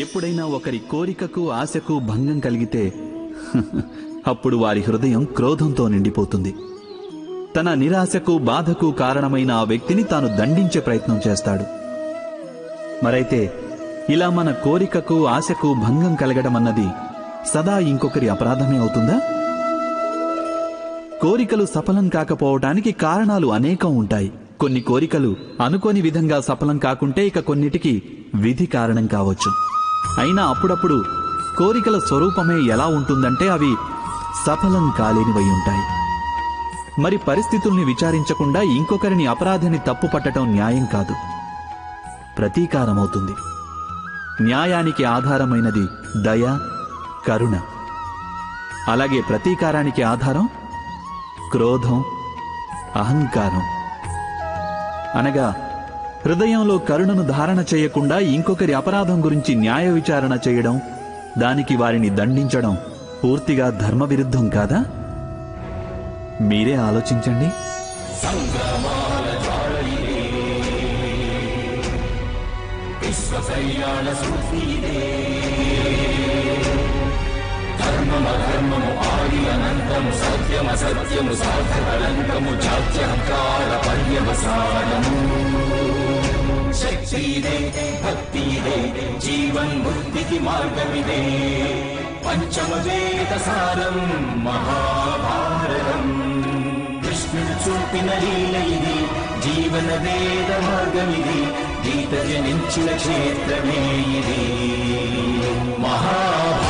ఎప్పుడైనా ఒకరి కోరికకు ఆశకు భంగం కలిగితే అప్పుడు వారి హృదయం క్రోధంతో నిండిపోతుంది. తన నిరాశకు బాధకు కారణమైన ఆ వ్యక్తిని తాను దండించే ప్రయత్నం చేస్తాడు. మరైతే ఇలా మన కోరికకు ఆశకు భంగం కలగడం అన్నది సదా ఇంకొకరి అపరాధమే అవుతుందా? కోరికలు సఫలం కాకపోవటానికి కారణాలు అనేకం ఉంటాయి. కొన్ని కోరికలు అనుకోని విధంగా సఫలం కాకుంటే ఇక కొన్నిటికి విధి కారణం కావచ్చు. అయినా అప్పుడప్పుడు కోరికల స్వరూపమే ఎలా ఉంటుందంటే అవి సఫలం కాలేనివై ఉంటాయి. మరి పరిస్థితుల్ని విచారించకుండా ఇంకొకరిని అపరాధిని తప్పు పట్టడం న్యాయం కాదు, ప్రతీకారమవుతుంది. న్యాయానికి ఆధారమైనది దయ, కరుణ. అలాగే ప్రతీకారానికి ఆధారం క్రోధం, అహంకారం. అనగా హృదయంలో కరుణను ధారణ చేయకుండా ఇంకొకరి అపరాధం గురించి న్యాయ విచారణ చేయడం, దానికి వారిని దండించడం పూర్తిగా ధర్మవిరుద్ధం కాదా? మీరే ఆలోచించండి. ధర్మమధర్మము ఆది అనంతము, సత్యమసత్యము సాధకలంకము, జాత్యహంకార పర్యవసానము. శక్తి ఇదే, భక్తి ఇదే, జీవన్ముక్తికి మార్గమిదే. పంచమ వేద సారం మహాభారతం. కృష్ణుడు చూపిన లీల ఇది, జీవన వేద మార్గమిది. గీత జనించిన క్షేత్రమే ఇది మహాభారతం.